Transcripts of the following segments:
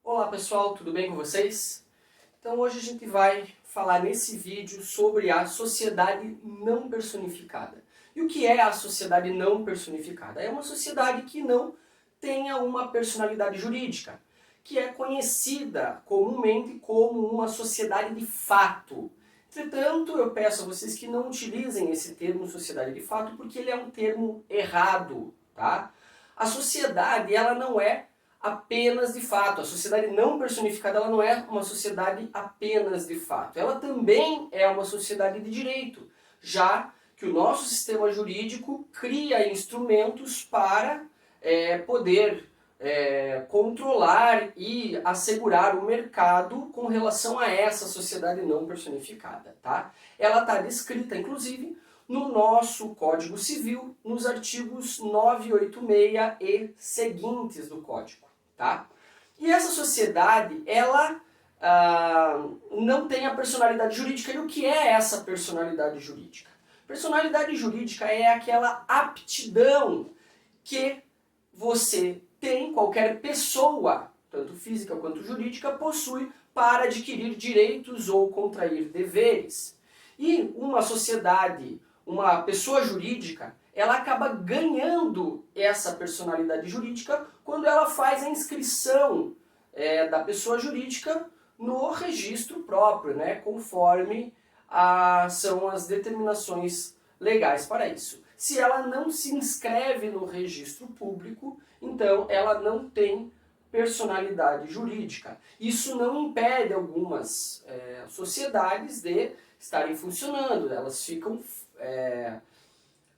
Olá pessoal, tudo bem com vocês? Então hoje a gente vai falar nesse vídeo sobre a sociedade não personificada. E o que é a sociedade não personificada? É uma sociedade que não tenha uma personalidade jurídica, que é conhecida comumente como uma sociedade de fato. Entretanto, eu peço a vocês que não utilizem esse termo sociedade de fato porque ele é um termo errado, tá? A sociedade, ela não é apenas de fato. A sociedade não personificada, ela não é uma sociedade apenas de fato. Ela também é uma sociedade de direito, já que o nosso sistema jurídico cria instrumentos para poder controlar e assegurar o mercado com relação a essa sociedade não personificada. Tá? Ela está descrita, inclusive, no nosso Código Civil, nos artigos 986 e seguintes do Código. Tá? E essa sociedade, ela não tem a personalidade jurídica. E o que é essa personalidade jurídica? Personalidade jurídica é aquela aptidão que você tem, qualquer pessoa, tanto física quanto jurídica, possui para adquirir direitos ou contrair deveres. E uma sociedade, uma pessoa jurídica, ela acaba ganhando essa personalidade jurídica quando ela faz a inscrição da pessoa jurídica no registro próprio, né, conforme são as determinações legais para isso. Se ela não se inscreve no registro público, então ela não tem personalidade jurídica. Isso não impede algumas sociedades de estarem funcionando, elas ficam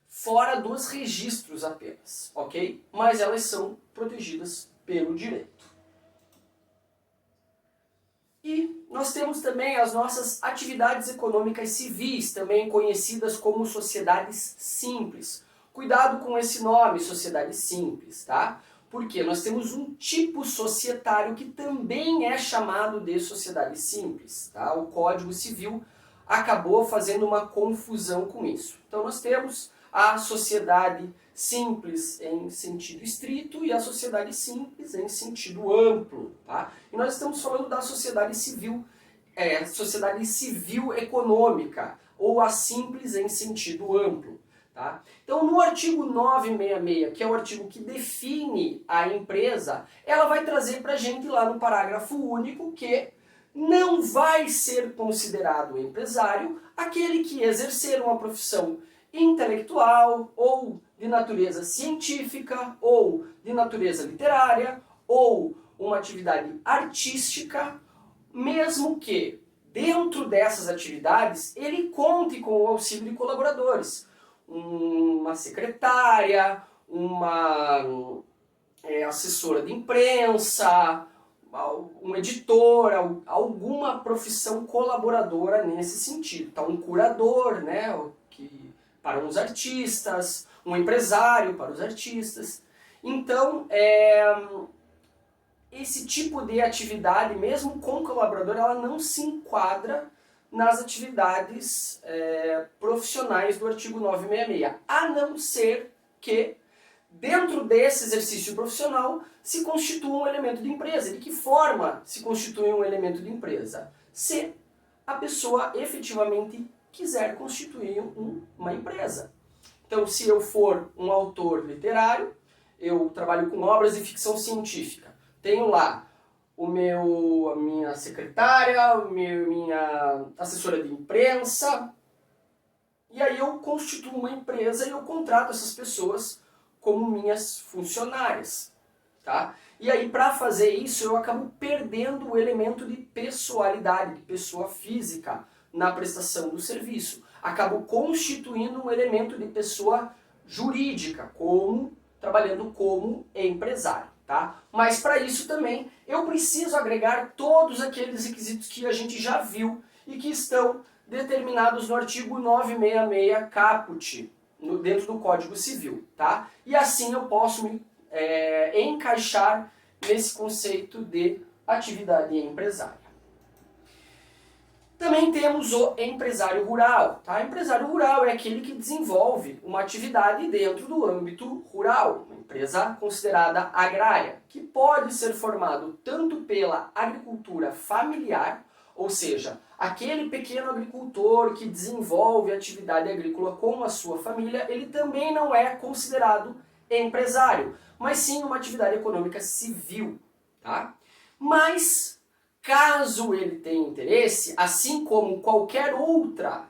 fora dos registros apenas, ok? Mas elas são protegidas pelo direito. E nós temos também as nossas atividades econômicas civis, também conhecidas como sociedades simples. Cuidado com esse nome, sociedade simples, tá? Porque nós temos um tipo societário que também é chamado de sociedade simples, tá? O Código Civil acabou fazendo uma confusão com isso. Então nós temos a sociedade simples em sentido estrito e a sociedade simples em sentido amplo. Tá? E nós estamos falando da sociedade civil econômica, ou a simples em sentido amplo. Tá? Então no artigo 966, que é o artigo que define a empresa, ela vai trazer para a gente lá no parágrafo único que não vai ser considerado empresário aquele que exercer uma profissão intelectual, ou de natureza científica, ou de natureza literária, ou uma atividade artística, mesmo que dentro dessas atividades ele conte com o auxílio de colaboradores. Uma secretária, uma assessora de imprensa, um editor, alguma profissão colaboradora nesse sentido. Então, um curador, né, para os artistas, um empresário para os artistas. Então, esse tipo de atividade, mesmo com colaborador, ela não se enquadra nas atividades profissionais do artigo 966, a não ser que dentro desse exercício profissional se constitua um elemento de empresa. De que forma se constitui um elemento de empresa? Se a pessoa efetivamente quiser constituir uma empresa. Então, se eu for um autor literário, eu trabalho com obras de ficção científica. Tenho lá a minha secretária, minha assessora de imprensa, e aí eu constituo uma empresa e eu contrato essas pessoas como minhas funcionárias. Tá? E aí, para fazer isso, eu acabo perdendo o elemento de pessoalidade, de pessoa física, na prestação do serviço. Acabo constituindo um elemento de pessoa jurídica, trabalhando como empresário. Tá? Mas para isso também eu preciso agregar todos aqueles requisitos que a gente já viu e que estão determinados no artigo 966 caput, dentro do Código Civil. Tá? E assim eu posso me encaixar nesse conceito de atividade empresária. Também temos o empresário rural. Tá? Empresário rural é aquele que desenvolve uma atividade dentro do âmbito rural, uma empresa considerada agrária, que pode ser formado tanto pela agricultura familiar, ou seja, aquele pequeno agricultor que desenvolve atividade agrícola com a sua família, ele também não é considerado empresário, mas sim uma atividade econômica civil. Tá? Mas caso ele tenha interesse, assim como qualquer outra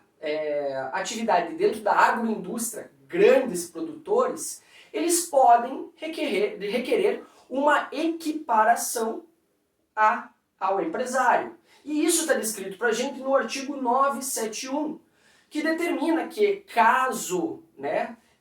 atividade dentro da agroindústria, grandes produtores, eles podem requerer uma equiparação ao empresário. E isso está descrito para a gente no artigo 971, que determina que caso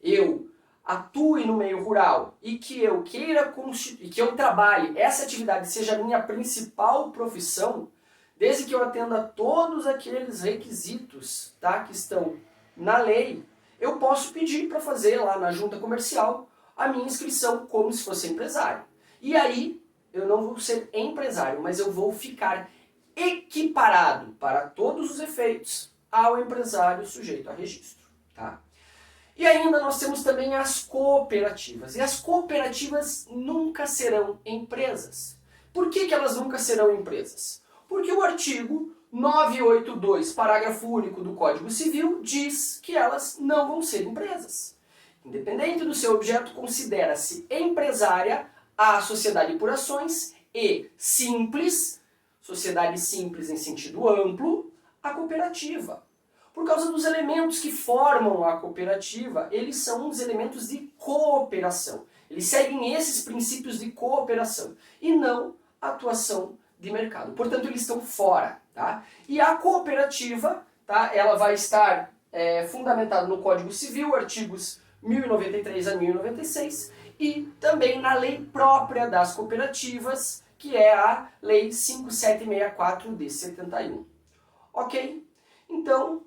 eu atue no meio rural e que eu queira e que eu trabalhe, essa atividade seja a minha principal profissão, desde que eu atenda todos aqueles requisitos, tá, que estão na lei, eu posso pedir para fazer lá na junta comercial a minha inscrição como se fosse empresário. E aí eu não vou ser empresário, mas eu vou ficar equiparado para todos os efeitos ao empresário sujeito a registro. Tá? E ainda nós temos também as cooperativas. E as cooperativas nunca serão empresas. Por que elas nunca serão empresas? Porque o artigo 982, parágrafo único do Código Civil, diz que elas não vão ser empresas. Independente do seu objeto, considera-se empresária a sociedade por ações e simples, sociedade simples em sentido amplo, a cooperativa. Por causa dos elementos que formam a cooperativa, eles são os elementos de cooperação. Eles seguem esses princípios de cooperação e não atuação de mercado. Portanto, eles estão fora. Tá? E a cooperativa, tá, ela vai estar fundamentada no Código Civil, artigos 1093 a 1096, e também na lei própria das cooperativas, que é a Lei 5764 de 71. Ok? Então,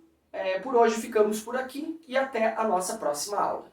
por hoje ficamos por aqui e até a nossa próxima aula.